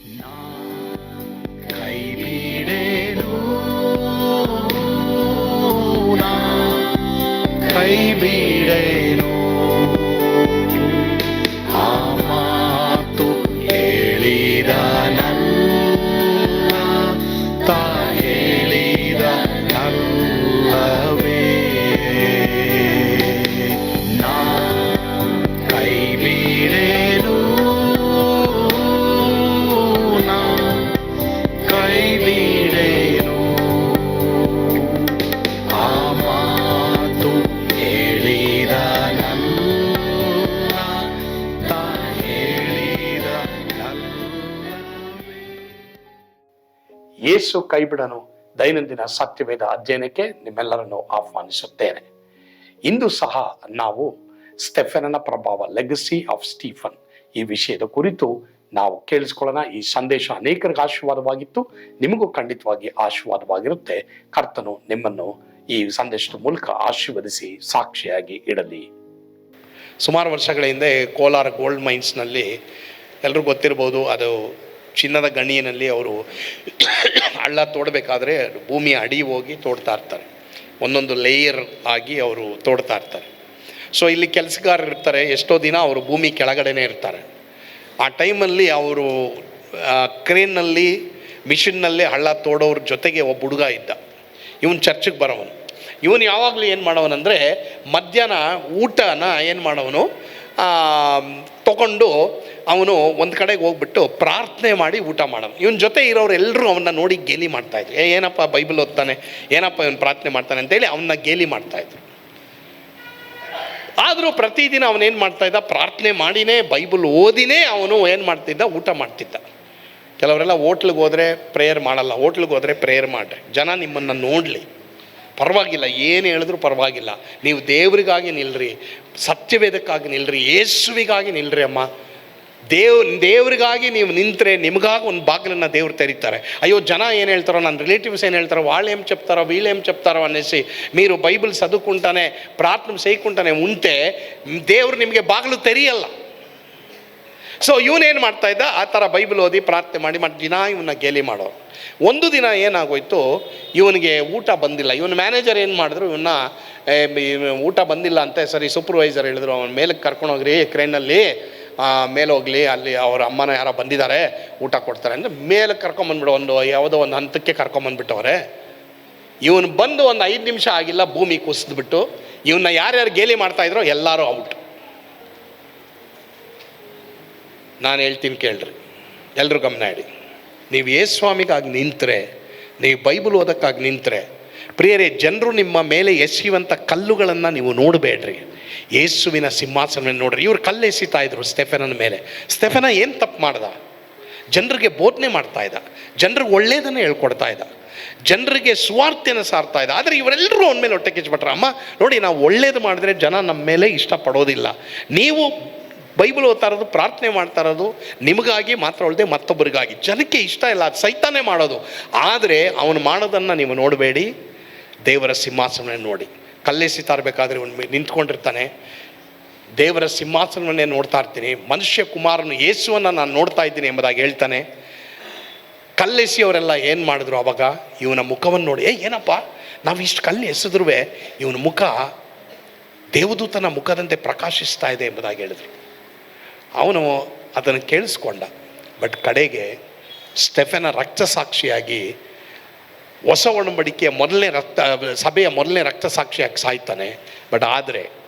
ಕೈ ಬಿಡೇನು, ಕೈ ಬಿಡೇನು, ಆ ಮಾತು ಹೇಳಿದ ತಾ ಹೇಳಿದ ನಲ್ಲವೇ. ನಾ ಕೈ ಬಿಡೇನು, ನಾ ಕೈ ಬಿಡೇನು, ಆ ಮಾತು ಹೇಳಿದ ತಾ ಹೇಳಿದ ನಲ್ಲವೇ. ಯೇಸು ಕೈ ಬಿಡನು ದೈನಂದಿನ ಸತ್ಯವೇದ ಅಧ್ಯಯನಕ್ಕೆ ನಿಮ್ಮೆಲ್ಲರನ್ನು ಆಹ್ವಾನಿಸುತ್ತೇನೆ. ಇಂದು ಸಹ ನಾವು ಸ್ಟೆಫೆನನ ಪ್ರಭಾವ, ಲೆಗಸಿ ಆಫ್ ಸ್ಟೀಫನ್, ಈ ವಿಷಯದ ಕುರಿತು ನಾವು ಕೇಳಿಸ್ಕೊಳ್ಳೋಣ. ಈ ಸಂದೇಶ ಅನೇಕರಿಗೆ ಆಶೀರ್ವಾದವಾಗಿತ್ತು, ನಿಮಗೂ ಖಂಡಿತವಾಗಿ ಆಶೀರ್ವಾದವಾಗಿರುತ್ತೆ. ಕರ್ತನು ನಿಮ್ಮನ್ನು ಈ ಸಂದೇಶದ ಮೂಲಕ ಆಶೀರ್ವದಿಸಿ ಸಾಕ್ಷಿಯಾಗಿ ಇಡಲಿ. ಸುಮಾರು ವರ್ಷಗಳ ಹಿಂದೆ ಕೋಲಾರ ಗೋಲ್ಡ್ ಮೈನ್ಸ್ನಲ್ಲಿ ಎಲ್ರಿಗೂ ಗೊತ್ತಿರ್ಬೋದು, ಅದು ಚಿನ್ನದ ಗಣಿಯಲ್ಲಿ ಅವರು ಹಳ್ಳ ತೋಡಬೇಕಾದ್ರೆ ಭೂಮಿಯ ಅಡಿ ಹೋಗಿ ತೋಡ್ತಾ ಇರ್ತಾರೆ, ಒಂದೊಂದು ಲೇಯರ್ ಆಗಿ ಅವರು ತೋಡ್ತಾ ಇರ್ತಾರೆ. ಸೊ ಇಲ್ಲಿ ಕೆಲಸಗಾರರು ಇರ್ತಾರೆ, ಎಷ್ಟೋ ದಿನ ಅವರು ಭೂಮಿ ಕೆಳಗಡೆನೇ ಇರ್ತಾರೆ. ಆ ಟೈಮಲ್ಲಿ ಅವರು ಕ್ರೇನ್ನಲ್ಲಿ ಮಿಷಿನ್ನಲ್ಲಿ ಹಳ್ಳ ತೋಡೋರ ಜೊತೆಗೆ ಒಬ್ಬ ಹುಡುಗ ಇದ್ದ. ಇವನು ಚರ್ಚಿಗೆ ಬರೋವನು. ಇವನು ಯಾವಾಗಲೂ ಏನು ಮಾಡೋವನಂದರೆ ಮಧ್ಯಾಹ್ನ ಊಟನ ಏನು ಮಾಡೋವನು, ತಗೊಂಡು ಅವನು ಒಂದು ಕಡೆಗೆ ಹೋಗ್ಬಿಟ್ಟು ಪ್ರಾರ್ಥನೆ ಮಾಡಿ ಊಟ ಮಾಡೋನು. ಇವನ ಜೊತೆ ಇರೋರು ಎಲ್ಲರೂ ಅವನ್ನ ನೋಡಿ ಗೇಲಿ ಮಾಡ್ತಾಯಿದ್ರು. ಏನಪ್ಪ ಬೈಬಲ್ ಓದ್ತಾನೆ, ಏನಪ್ಪ ಇವನು ಪ್ರಾರ್ಥನೆ ಮಾಡ್ತಾನೆ ಅಂತೇಳಿ ಅವನ್ನ ಗೇಲಿ ಮಾಡ್ತಾಯಿದ್ರು. ಆದರೂ ಪ್ರತಿದಿನ ಅವನೇನು ಮಾಡ್ತಾಯಿದ್ದ, ಪ್ರಾರ್ಥನೆ ಮಾಡಿನೇ ಬೈಬಲ್ ಓದಿನೇ ಅವನು ಏನು ಮಾಡ್ತಿದ್ದ, ಊಟ ಮಾಡ್ತಿದ್ದ. ಕೆಲವರೆಲ್ಲ ಹೋಟ್ಲಿಗೆ ಹೋದರೆ ಪ್ರೇಯರ್ ಮಾಡಲ್ಲ, ಹೋಟ್ಲಿಗೆ ಹೋದರೆ ಪ್ರೇಯರ್ ಮಾಡ್ರಿ, ಜನ ನಿಮ್ಮನ್ನು ನೋಡಲಿ, ಪರವಾಗಿಲ್ಲ, ಏನು ಹೇಳಿದ್ರು ಪರವಾಗಿಲ್ಲ, ನೀವು ದೇವರಿಗಾಗಿ ನಿಲ್ರಿ, ಸತ್ಯವೇದಕ್ಕಾಗಿ ನಿಲ್ರಿ, ಯೇಸುವಿಗಾಗಿ ನಿಲ್ರಿ ಅಮ್ಮ. ದೇವ್ರಿಗಾಗಿ ನೀವು ನಿಂತರೆ ನಿಮಗಾಗಿ ಒಂದು ಬಾಗಿಲನ್ನು ದೇವ್ರು ತೆರೀತಾರೆ. అయ్యో జన ఏం ಹೇಳ್ತಾರೋ, ನನ್ನ రిలేటివ్స్ ఏం ಹೇಳ್ತಾರೋ, వాళ్ళు ఏం చెప్తారో, వీళ్ళు ఏం చెప్తారో అనేసి మీరు బైబిల్ చదువుకుంటానే ప్రార్థన చేయకుండానే ఉంటే ದೇವ್ರು ನಿಮಗೆ ಬಾಗಿಲು ತೆರೆಯಲ್ಲ. ಸೊ ಇವನೇನು ಮಾಡ್ತಾಯಿದ್ದ, ಆ ಥರ ಬೈಬಲ್ ಓದಿ ಪ್ರಾರ್ಥನೆ ಮಾಡಿ ದಿನ ಇವನ್ನ ಗೇಲಿ ಮಾಡೋರು. ಒಂದು ದಿನ ಏನಾಗೋಯ್ತು, ಇವನಿಗೆ ಊಟ ಬಂದಿಲ್ಲ. ಇವನ ಮ್ಯಾನೇಜರ್ ಏನು ಮಾಡಿದ್ರು, ಇವನ್ನ ಊಟ ಬಂದಿಲ್ಲ ಅಂತ ಸರಿ ಸೂಪರ್ವೈಸರ್ ಹೇಳಿದ್ರು, ಅವನ ಮೇಲಕ್ಕೆ ಕರ್ಕೊಂಡೋಗ್ರಿ, ಕ್ರೇನಲ್ಲಿ ಮೇಲೆ ಹೋಗಲಿ, ಅಲ್ಲಿ ಅವ್ರ ಅಮ್ಮನ ಯಾರೋ ಬಂದಿದ್ದಾರೆ ಊಟ ಕೊಡ್ತಾರೆ ಅಂದರೆ ಮೇಲಕ್ಕೆ ಕರ್ಕೊಂಬಂದ್ಬಿಡು, ಯಾವುದೋ ಒಂದು ಹಂತಕ್ಕೆ ಕರ್ಕೊಂಬಂದ್ಬಿಟ್ಟವ್ರೆ. ಇವನು ಬಂದು ಒಂದು 5 ನಿಮಿಷ ಆಗಿಲ್ಲ, ಭೂಮಿ ಕುಸಿದ್ಬಿಟ್ಟು ಇವನ್ನ ಯಾರ್ಯಾರು ಗೇಲಿ ಮಾಡ್ತಾಯಿದ್ರೋ ಎಲ್ಲರೂ ಔಟ್. ನಾನು ಹೇಳ್ತೀನಿ ಕೇಳ್ರಿ, ಎಲ್ಲರೂ ಗಮನ ಇಡಿ. ನೀವು ಯೇಸುಸ್ವಾಮಿಗಾಗಿ ನಿಂತರೆ, ನೀವು ಬೈಬಲ್ ಓದೋಕ್ಕಾಗಿ ನಿಂತರೆ, ಪ್ರಿಯರೇ, ಜನರು ನಿಮ್ಮ ಮೇಲೆ ಎಸೆಯುವಂಥ ಕಲ್ಲುಗಳನ್ನು ನೀವು ನೋಡಬೇಡ್ರಿ, ಯೇಸುವಿನ ಸಿಂಹಾಸನ ನೋಡ್ರಿ. ಇವ್ರು ಕಲ್ಲು ಎಸಿತಾ ಇದ್ರು ಸ್ಟೆಫೆನನ ಮೇಲೆ. ಸ್ಟೆಫೆನ ಏನು ತಪ್ಪು ಮಾಡ್ದ? ಜನರಿಗೆ ಬೋಧನೆ ಮಾಡ್ತಾ ಇದ್ದ, ಜನರಿಗೆ ಒಳ್ಳೆಯದನ್ನು ಹೇಳ್ಕೊಡ್ತಾ ಇದ್ದ, ಜನರಿಗೆ ಸುವಾರ್ತೆಯನ್ನು ಸಾರ್ತಾ ಇದ್ದ. ಆದರೆ ಇವರೆಲ್ಲರೂ ಅವನ ಮೇಲೆ ಹೊಟ್ಟೆ ಕಿಚ್ಬಿಟ್ರೆ, ಅಮ್ಮ ನೋಡಿ, ನಾವು ಒಳ್ಳೇದು ಮಾಡಿದ್ರೆ ಜನ ನಮ್ಮ ಮೇಲೆ ಇಷ್ಟಪಡೋದಿಲ್ಲ. ನೀವು ಬೈಬಲ್ ಓದ್ತಾ ಇರೋದು, ಪ್ರಾರ್ಥನೆ ಮಾಡ್ತಾ ಇರೋದು ನಿಮಗಾಗಿ ಮಾತ್ರ ಅಲ್ಲದೆ ಮತ್ತೊಬ್ಬರಿಗಾಗಿ. ಜನಕ್ಕೆ ಇಷ್ಟ ಇಲ್ಲ, ಅದು ಸೈತಾನೇ ಮಾಡೋದು. ಆದರೆ ಅವನು ಮಾಡೋದನ್ನು ನೀವು ನೋಡಬೇಡಿ, ದೇವರ ಸಿಂಹಾಸನ ನೋಡಿ. ಕಲ್ಲೆಸಿತಾ ಇರಬೇಕಾದ್ರೆ ಅವನು ನಿಂತ್ಕೊಂಡಿರ್ತಾನೆ, ದೇವರ ಸಿಂಹಾಸನವನ್ನೇ ನೋಡ್ತಾ ಇರ್ತೀನಿ, ಮನುಷ್ಯ ಕುಮಾರನು ಯೇಸುವನ್ನು ನಾನು ನೋಡ್ತಾ ಇದ್ದೀನಿ ಎಂಬುದಾಗಿ ಹೇಳ್ತಾನೆ. ಕಲ್ಲೆಸಿಯವರೆಲ್ಲ ಏನು ಮಾಡಿದ್ರು ಅವಾಗ, ಇವನ ಮುಖವನ್ನು ನೋಡಿ, ಏನಪ್ಪ ನಾವು ಇಷ್ಟು ಕಲ್ಲು ಎಸೆದ್ರೂ ಇವನ ಮುಖ ದೇವದೂತನ ಮುಖದಂತೆ ಪ್ರಕಾಶಿಸ್ತಾ ಇದೆ ಎಂಬುದಾಗಿ ಹೇಳಿದ್ರು. ಅವನು ಅದನ್ನು ಕೇಳಿಸ್ಕೊಂಡ. ಬಟ್ ಕಡೆಗೆ ಸ್ಟೆಫೆನ ರಕ್ತ ಸಾಕ್ಷಿಯಾಗಿ ಹೊಸ ಒಡಂಬಡಿಕೆಯ ಸಭೆಯ ಮೊದಲನೇ ರಕ್ತ ಸಾಕ್ಷಿಯಾಗಿ ಸಾಯ್ತಾನೆ. ಬಟ್ ಆದರೆ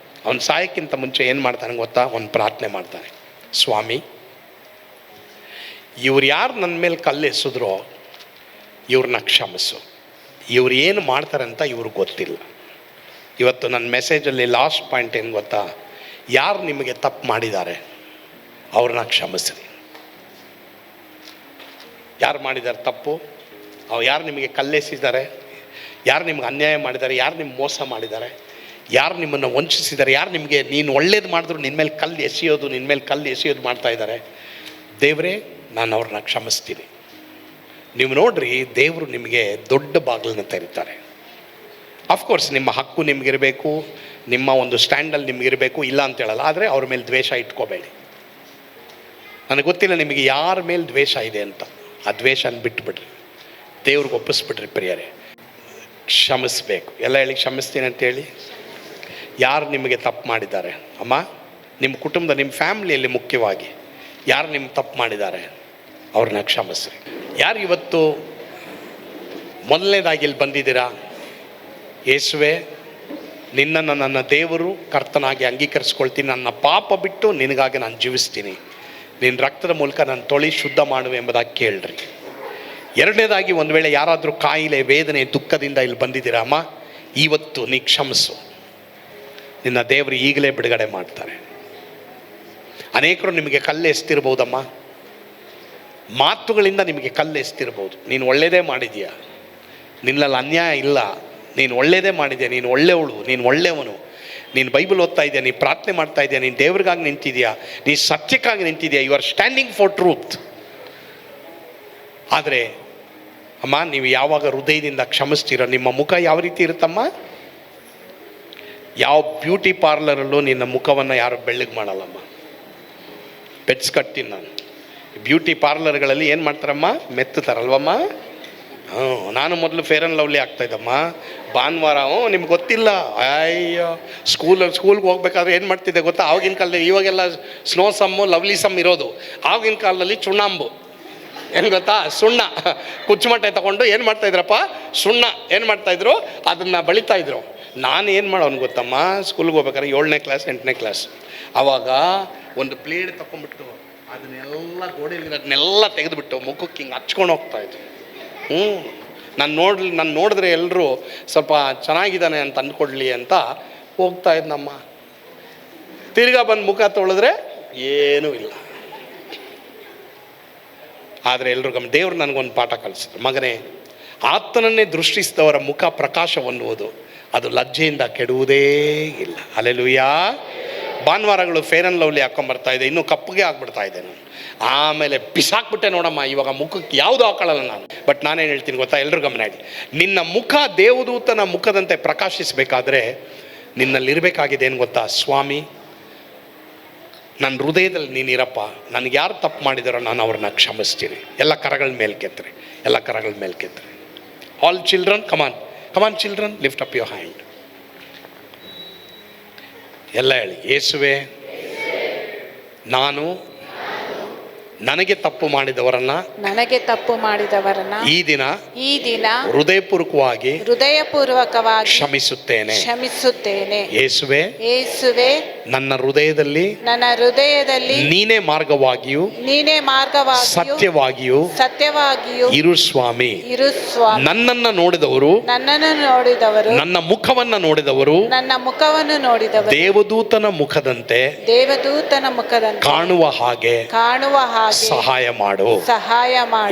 ಅವನು ಸಾಯಕ್ಕಿಂತ ಮುಂಚೆ ಏನು ಮಾಡ್ತಾನೆ ಗೊತ್ತಾ, ಒಂದು ಪ್ರಾರ್ಥನೆ ಮಾಡ್ತಾನೆ. ಸ್ವಾಮಿ, ಇವ್ರು ಯಾರು ನನ್ನ ಮೇಲೆ ಕಲ್ಲು ಎಸೆದ್ರೋ ಇವ್ರನ್ನ ಕ್ಷಮಿಸು. ಇವ್ರು ಏನು ಮಾಡ್ತಾರೆ ಅಂತ ಇವ್ರಿಗೆ ಗೊತ್ತಿಲ್ಲ. ಇವತ್ತು ನನ್ನ ಮೆಸೇಜಲ್ಲಿ ಲಾಸ್ಟ್ ಪಾಯಿಂಟ್ ಏನು ಗೊತ್ತಾ, ಯಾರು ನಿಮಗೆ ತಪ್ಪು ಮಾಡಿದ್ದಾರೆ ಅವ್ರನ್ನ ಕ್ಷಮಿಸ್ರಿ. ಯಾರು ಮಾಡಿದ್ದಾರೆ ತಪ್ಪು, ಯಾರು ನಿಮಗೆ ಕಲ್ಲೆಸಿದ್ದಾರೆ, ಯಾರು ನಿಮ್ಗೆ ಅನ್ಯಾಯ ಮಾಡಿದ್ದಾರೆ, ಯಾರು ನಿಮ್ಗೆ ಮೋಸ ಮಾಡಿದ್ದಾರೆ, ಯಾರು ನಿಮ್ಮನ್ನು ವಂಚಿಸಿದ್ದಾರೆ, ಯಾರು ನಿಮಗೆ ನೀನು ಒಳ್ಳೇದು ಮಾಡಿದ್ರು ನಿನ್ನ ಮೇಲೆ ಕಲ್ಲು ಎಸೆಯೋದು ಮಾಡ್ತಾ ಇದ್ದಾರೆ, ದೇವರೇ ನಾನು ಅವ್ರನ್ನ ಕ್ಷಮಿಸ್ತೀನಿ. ನೀವು ನೋಡ್ರಿ, ದೇವರು ನಿಮಗೆ ದೊಡ್ಡ ಬಾಗಿಲನ್ನು ತೆರೀತಾರೆ. ಅಫ್ಕೋರ್ಸ್ ನಿಮ್ಮ ಹಕ್ಕು ನಿಮಗಿರಬೇಕು, ನಿಮ್ಮ ಒಂದು ಸ್ಟ್ಯಾಂಡಲ್ಲಿ ನಿಮಗಿರಬೇಕು, ಇಲ್ಲ ಅಂತ ಹೇಳಲ್ಲ. ಆದರೆ ಅವ್ರ ಮೇಲೆ ದ್ವೇಷ ಇಟ್ಕೋಬೇಡಿ. ನನಗೆ ಗೊತ್ತಿಲ್ಲ ನಿಮಗೆ ಯಾರ ಮೇಲೆ ದ್ವೇಷ ಇದೆ ಅಂತ. ಆ ದ್ವೇಷನ ಬಿಟ್ಟುಬಿಡ್ರಿ, ದೇವ್ರಿಗೆ ಒಪ್ಪಿಸ್ಬಿಡ್ರಿ ಪ್ರಿಯರೇ. ಕ್ಷಮಿಸ್ಬೇಕು. ಎಲ್ಲ ಹೇಳಿ ಕ್ಷಮಿಸ್ತೀನಿ ಅಂತೇಳಿ. ಯಾರು ನಿಮಗೆ ತಪ್ಪು ಮಾಡಿದ್ದಾರೆ ಅಮ್ಮ, ನಿಮ್ಮ ಕುಟುಂಬದ, ನಿಮ್ಮ ಫ್ಯಾಮಿಲಿಯಲ್ಲಿ ಮುಖ್ಯವಾಗಿ ಯಾರು ನಿಮ್ಮ ತಪ್ಪು ಮಾಡಿದ್ದಾರೆ ಅವ್ರನ್ನ ಕ್ಷಮಿಸ್ರಿ. ಯಾರು ಇವತ್ತು ಮೊದಲನೇದಾಗಿ ಇಲ್ಲಿ ಬಂದಿದ್ದೀರಾ, ಯೇಸುವೆ ನಿನ್ನನ್ನು ನನ್ನ ದೇವರು ಕರ್ತನಾಗಿ ಅಂಗೀಕರಿಸ್ಕೊಳ್ತೀನಿ, ನನ್ನ ಪಾಪ ಬಿಟ್ಟು ನಿನಗಾಗಿ ನಾನು ಜೀವಿಸ್ತೀನಿ, ನಿನ್ನ ರಕ್ತದ ಮೂಲಕ ನಾನು ತೊಳಿ ಶುದ್ಧ ಮಾಡುವೆ ಎಂಬುದಾಗಿ ಕೇಳ್ರಿ. ಎರಡನೇದಾಗಿ ಒಂದು ವೇಳೆ ಯಾರಾದರೂ ಕಾಯಿಲೆ, ವೇದನೆ, ದುಃಖದಿಂದ ಇಲ್ಲಿ ಬಂದಿದ್ದೀರಾ ಅಮ್ಮ, ಇವತ್ತು ನೀ ಕ್ಷಮಿಸು, ನಿನ್ನ ದೇವರು ಈಗಲೇ ಬಿಡುಗಡೆ ಮಾಡ್ತಾರೆ. ಅನೇಕರು ನಿಮಗೆ ಕಲ್ಲು ಎಸ್ತಿರ್ಬೋದಮ್ಮ, ಮಾತುಗಳಿಂದ ನಿಮಗೆ ಕಲ್ಲು ಎಸ್ತಿರ್ಬೋದು. ನೀನು ಒಳ್ಳೆಯದೇ ಮಾಡಿದೀಯ, ನಿನ್ನಲ್ಲಿ ಅನ್ಯಾಯ ಇಲ್ಲ, ನೀನು ಒಳ್ಳೆಯದೇ ಮಾಡಿದ್ಯಾ, ನೀನು ಒಳ್ಳೆಯವಳು, ನೀನು ಒಳ್ಳೆಯವನು, ನೀನು ಬೈಬಲ್ ಓದ್ತಾ ಇದೆಯಾ, ನೀನು ಪ್ರಾರ್ಥನೆ ಮಾಡ್ತಾ ಇದೆಯಾ, ನೀನು ದೇವ್ರಿಗಾಗಿ ನಿಂತಿದೆಯಾ, ನೀನು ಸತ್ಯಕ್ಕಾಗಿ ನಿಂತಿದೆಯಾ, you are standing for truth. ಆದರೆ ಅಮ್ಮ, ನೀವು ಯಾವಾಗ ಹೃದಯದಿಂದ ಕ್ಷಮಿಸ್ತೀರೋ ನಿಮ್ಮ ಮುಖ ಯಾವ ರೀತಿ ಇರುತ್ತಮ್ಮ? ಯಾವ ಬ್ಯೂಟಿ ಪಾರ್ಲರಲ್ಲೂ ನಿನ್ನ ಮುಖವನ್ನು ಯಾರು ಬೆಳ್ಳಗೆ ಮಾಡಲ್ಲಮ್ಮ. ಬೆಚ್ಕಟ್ತೀನಿ ನಾನು. ಬ್ಯೂಟಿ ಪಾರ್ಲರ್ಗಳಲ್ಲಿ ಏನು ಮಾಡ್ತಾರಮ್ಮ? ಮೆತ್ತುತ್ತಾರಲ್ವಮ್ಮ. ನಾನು ಮೊದಲು ಫೇರ್ ಆ್ಯಂಡ್ ಲವ್ಲಿ ಆಗ್ತಾಯಿದ್ದಮ್ಮ. ಭಾನುವಾರ ನಿಮ್ಗೆ ಗೊತ್ತಿಲ್ಲ, ಅಯ್ಯೋ ಸ್ಕೂಲ್ಗೆ ಹೋಗ್ಬೇಕಾದ್ರೆ ಏನು ಮಾಡ್ತಿದ್ದೆ ಗೊತ್ತಾ? ಆವಾಗಿನ ಕಾಲದಲ್ಲಿ, ಇವಾಗೆಲ್ಲ ಸ್ನೋ ಸಮ್ಮು, ಲವ್ಲಿ ಸಮ್ ಇರೋದು. ಆವಾಗಿನ ಕಾಲದಲ್ಲಿ ಚುಣ್ಣಾಂಬು, ಏನು ಗೊತ್ತಾ? ಸುಣ್ಣ ಕುಚ್ಚುಮಟ್ಟೆ ತಗೊಂಡು ಏನು ಮಾಡ್ತಾಯಿದ್ರಪ್ಪ? ಸುಣ್ಣ ಏನು ಮಾಡ್ತಾಯಿದ್ರು, ಅದನ್ನು ಬಳಿತಾಯಿದ್ರು. ನಾನು ಏನು ಮಾಡೋನು ಗೊತ್ತಮ್ಮ, ಸ್ಕೂಲ್ಗೆ ಹೋಗ್ಬೇಕಾದ್ರೆ 7ನೇ ಕ್ಲಾಸ್ 8ನೇ ಕ್ಲಾಸ್, ಆವಾಗ ಒಂದು ಪ್ಲೇಟ್ ತಗೊಂಡ್ಬಿಟ್ಟು ಅದನ್ನೆಲ್ಲ ಗೋಡೆಯಲ್ಲಿ ಅದನ್ನೆಲ್ಲ ತೆಗೆದುಬಿಟ್ಟು ಮುಖಕ್ಕೆ ಹಿಂಗೆ ಹಚ್ಕೊಂಡು ಹೋಗ್ತಾಯಿದ್ರು. ನಾನು ನೋಡಿದ್ರೆ ಎಲ್ಲರೂ ಸ್ವಲ್ಪ ಚೆನ್ನಾಗಿದ್ದಾನೆ ಅಂತ ಅಂದ್ಕೊಡ್ಲಿ ಅಂತ ಹೋಗ್ತಾ ಇದ್ನಮ್ಮ. ತಿರ್ಗಾ ಬಂದು ಮುಖ ತೊಳೆದ್ರೆ ಏನೂ ಇಲ್ಲ. ಆದರೆ ಎಲ್ಲರೂ ದೇವರು ನನಗೊಂದು ಪಾಠ ಕಲಿಸಿದ್ರು, ಮಗನೇ, ಆತನನ್ನೇ ದೃಷ್ಟಿಸಿದವರ ಮುಖ ಪ್ರಕಾಶವನ್ನುವುದು ಅದು ಲಜ್ಜೆಯಿಂದ ಕೆಡುವುದೇ ಇಲ್ಲ. ಹಲ್ಲೆಲೂಯಾ. ಭಾನುವಾರಗಳು ಫೇರ್ ಆ್ಯಂಡ್ ಲವ್ಲಿ ಹಾಕ್ಕೊಂಬರ್ತಾ ಇದೆ, ಇನ್ನೂ ಕಪ್ಪಗೆ ಆಗ್ಬಿಡ್ತಾ ಇದೆ ನಾನು. ಆಮೇಲೆ ಬಿಸಾಕ್ಬಿಟ್ಟೆ ನೋಡಮ್ಮ, ಇವಾಗ ಮುಖಕ್ಕೆ ಯಾವುದು ಹಾಕೊಳ್ಳಲ್ಲ ನಾನು. ಬಟ್ ನಾನೇನು ಹೇಳ್ತೀನಿ ಗೊತ್ತಾ, ಎಲ್ಲರೂ ಗಮನ ಇಡಿ. ನಿನ್ನ ಮುಖ ದೇವದೂತನ ಮುಖದಂತೆ ಪ್ರಕಾಶಿಸಬೇಕಾದ್ರೆ ನಿನ್ನಲ್ಲಿರಬೇಕಾಗಿದೆ ಏನು ಗೊತ್ತಾ? ಸ್ವಾಮಿ, ನನ್ನ ಹೃದಯದಲ್ಲಿ ನೀನಿರಪ್ಪ, ನನಗೆ ಯಾರು ತಪ್ಪು ಮಾಡಿದಾರೋ ನಾನು ಅವ್ರನ್ನ ಕ್ಷಮಿಸ್ತೀನಿ. ಎಲ್ಲ ಕರಗಳ ಮೇಲೆ ಕೆತ್ತರಿ, ಎಲ್ಲ ಕರಗಳ ಮೇಲೆ ಕೆತ್ತರಿ. All children, come on children, lift up your hand. ಎಲ್ಲ ಹೇಳಿ, ಯೇಸುವೆ, ನಾನು ನನಗೆ ತಪ್ಪು ಮಾಡಿದವರನ್ನ ಈ ದಿನ ಹೃದಯಪೂರ್ವಕವಾಗಿ ಕ್ಷಮಿಸುತ್ತೇನೆ. ಯೇಸುವೆ, ನನ್ನ ಹೃದಯದಲ್ಲಿ ನೀನೇ ಮಾರ್ಗವಾಗಿಯೂ ಸತ್ಯವಾಗಿಯೂ ಇರು ಸ್ವಾಮಿ. ನನ್ನನ್ನು ನೋಡಿದವರು, ನನ್ನ ಮುಖವನ್ನು ನೋಡಿದವರು ದೇವದೂತನ ಮುಖದಂತೆ ಕಾಣುವ ಹಾಗೆ ಸಹಾಯ ಮಾಡು.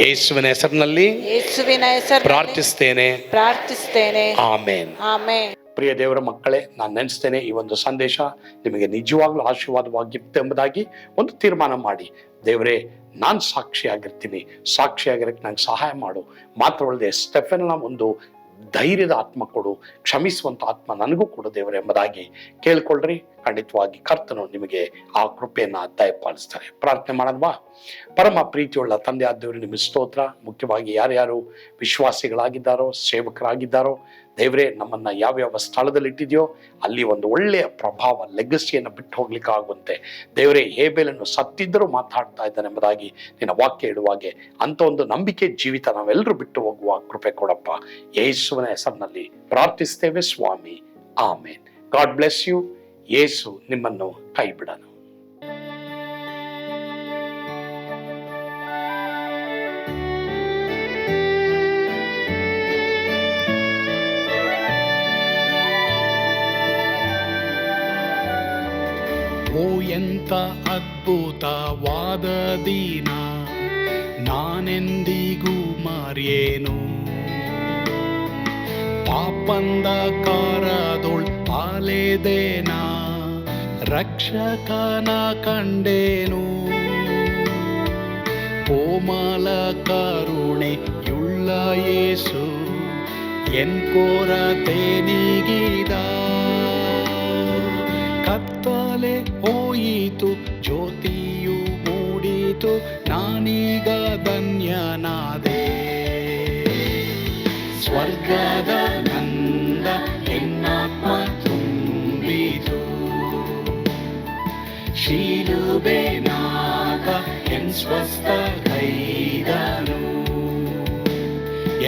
ಯೇಸುವಿನ ಹೆಸರಿನಲ್ಲಿ ಪ್ರಾರ್ಥಿಸ್ತೇನೆ. ಆಮೆನ್. ಪ್ರಿಯ ದೇವರ ಮಕ್ಕಳೇ, ನಾನು ನೆನೆಸ್ತೇನೆ, ಈ ಒಂದು ಸಂದೇಶ ನಿಮಗೆ ನಿಜವಾಗ್ಲೂ ಆಶೀರ್ವಾದವಾಗಿತ್ತು ಎಂಬುದಾಗಿ ಒಂದು ತೀರ್ಮಾನ ಮಾಡಿ, ದೇವರೇ, ನಾನು ಸಾಕ್ಷಿಯಾಗಿರ್ತೀನಿ, ಸಾಕ್ಷಿಯಾಗಿರಕ್ಕೆ ನಂಗೆ ಸಹಾಯ ಮಾಡು. ಮಾತ್ರವಲ್ಲದೆ ಸ್ಟೆಫೆನನ ಒಂದು ಧೈರ್ಯದ ಆತ್ಮ ಕೊಡು, ಕ್ಷಮಿಸುವಂಥ ಆತ್ಮ ನನಗೂ ಕೊಡು ದೇವರೇ ಎಂಬುದಾಗಿ ಕೇಳ್ಕೊಳ್ರಿ. ಖಂಡಿತವಾಗಿ ಕರ್ತನು ನಿಮಗೆ ಆ ಕೃಪೆಯನ್ನು ದಯಪಾಲಿಸ್ತಾರೆ. ಪ್ರಾರ್ಥನೆ ಮಾಡೋದ್ವಾ? ಪರಮ ಪ್ರೀತಿಯುಳ್ಳ ತಂದೆ ಆದ ದೇವರು, ನಿಮಗೆ ಸ್ತೋತ್ರ. ಮುಖ್ಯವಾಗಿ ಯಾರ್ಯಾರು ವಿಶ್ವಾಸಿಗಳಾಗಿದ್ದಾರೋ, ಸೇವಕರಾಗಿದ್ದಾರೋ, ದೇವರೇ, ನಮ್ಮನ್ನು ಯಾವ್ಯಾವ ಸ್ಥಳದಲ್ಲಿ ಇಟ್ಟಿದೆಯೋ ಅಲ್ಲಿ ಒಂದು ಒಳ್ಳೆಯ ಪ್ರಭಾವ, ಲೆಗಸಿಯನ್ನು ಬಿಟ್ಟು ಹೋಗ್ಲಿಕ್ಕೆ ಆಗುವಂತೆ ದೇವರೇ, ಹೇಬೇಲನ್ನು ಸತ್ತಿದ್ದರೂ ಮಾತಾಡ್ತಾ ಇದ್ದಾನೆ ಎಂಬುದಾಗಿ ನಿನ್ನ ವಾಕ್ಯ ಇಡುವಾಗೆ ಅಂತ ಒಂದು ನಂಬಿಕೆ ಜೀವಿತ ನಾವೆಲ್ಲರೂ ಬಿಟ್ಟು ಹೋಗುವ ಕೃಪೆ ಕೊಡಪ್ಪ. ಯೇಸುವಿನ ಹೆಸರಿನಲ್ಲಿ ಪ್ರಾರ್ಥಿಸ್ತೇವೆ ಸ್ವಾಮಿ. Amen. God bless you. Yesu ನಿಮ್ಮನ್ನು ಕೈ ಬಿಡನು. ಓ ಎಂತ ಅದ್ಭುತವಾದ ದಿನ, ನಾನೆಂದಿಗೂ ಮರೆಯೇನು. ಪಾಪಂಧಕಾರದೊಳ್ ಅಲೆದೇನ, ರಕ್ಷಕನ ಕಂಡೇನು. ಕೋಮಲ ಕರುಣೆಯುಳ್ಳ ಯೇಸು ಎನ್ ಕೊರತೆ ನೀಗಿದ. ಕತ್ತಲೆ ಹೋಯಿತು, ಜ್ಯೋತಿಯು ಮೂಡಿ ಕುರಿತು ನಾನೀಗ ಧನ್ಯನಾದೆ. ಸ್ವರ್ಗದ ನಂದ ಎನ್ನಾತ್ಮ ತುಂಬಿತು, ಶಿಲುಬೆನಾಥ ಎನ್ ಸ್ವಸ್ಥ ಕೈದನು.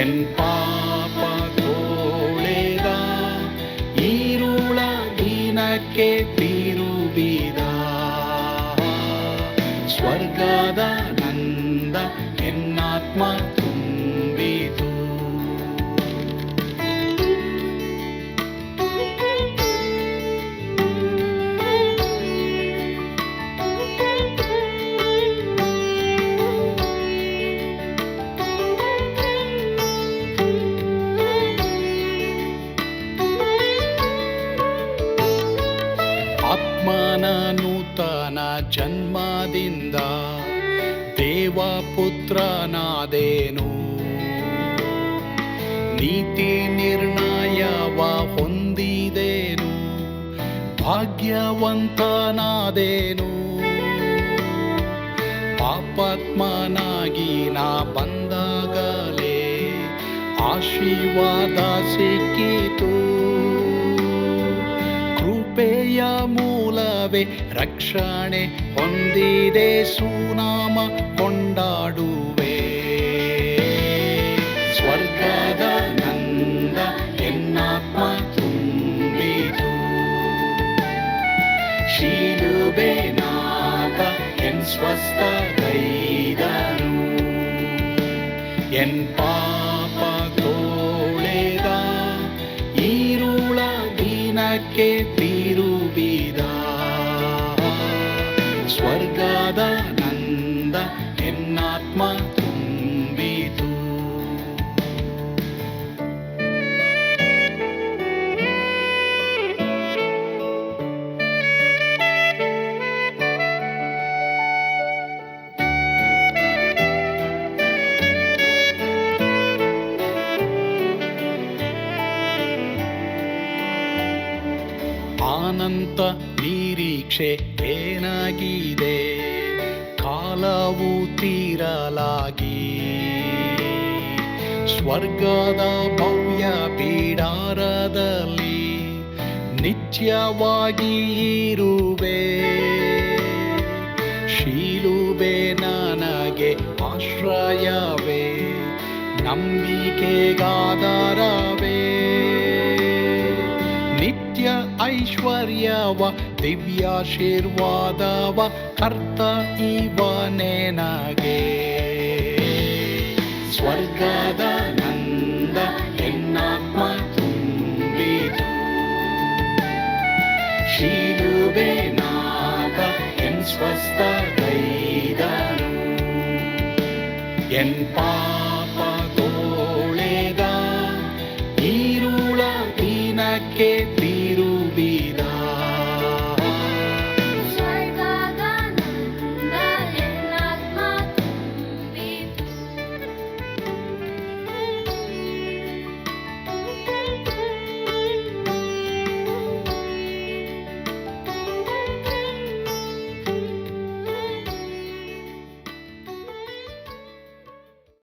ಎನ್ ಪಾಪ ತೋಳೆದ ಈರುಳ ದಿನಕ್ಕೆ ತಿರುಗಿದ. ಸ್ವರ್ಗದ ನಂದ ಎನ್ನಾತ್ಮ ತುಂಬಿತು. ಆತ್ಮನ ನೂತನ ಜನ್ಮದಿಂದ ದೇವಪುತ್ರನಾದೇನು. ನೀತಿ ನಿರ್ಣಯವ ಹೊಂದಿದೇನು, ಭಾಗ್ಯವಂತನಾದೇನು. ಪಾಪಾತ್ಮನಾಗಿ ನಾ ಬಂದಾಗಲೇ ಆಶೀರ್ವಾದ ಸಿಕ್ಕಿತು. ಕೃಪೆಯ ಮೂಲವೇ ರಕ್ಷಣೆ ಹೊಂದಿದೆ, ಸುನಾಮ ಕೊಂಡಾಡುವೆ. ಸ್ವರ್ಗದ ನಂದ ಎನ್ನಾತ್ಮ ತುಂಬಿತು, ಶಿಲುಬೆನಾಥ ಎನ್ ಸ್ವಸ್ಥ ಕೈದನು. ಎನ್ ಪಾಪ ತೋಳೆದ ಈರುಳ ದಿನಕ್ಕೆ ತಿರುಗಿದ. ಸ್ವರ್ಗದ ನಂದ ಎನ್ನಾತ್ಮ ತುಂಬಿತು. ಅನಂತ ನಿರೀಕ್ಷೆ ಏನಾಗಿದೆ, ಕಾಲವು ತೀರಲಾಗಿ. ಸ್ವರ್ಗದ ಭವ್ಯ ಬಿಡಾರದಲ್ಲಿ ನಿತ್ಯವಾಗಿ ಇರುವೆ. ಶಿಲುಬೆ ನನಗೆ ಆಶ್ರಯವೇ, ನಂಬಿಕೆಗಾಧಾರವೇ. ನಿತ್ಯ ಐಶ್ವರ್ಯವ ದಿವ್ಯಾಶೀರ್ವಾದವ ಕರ್ತ ಇವನೇ ನಗೆ. ಸ್ವರ್ಗದ ನಂದ ಎನ್ನಾತ್ಮ ತುಂಬಿತು, ಶಿಲುಬೆನಾಥ ಎನ್ ಸ್ವಸ್ಥ ಕೈದನು. ಎನ್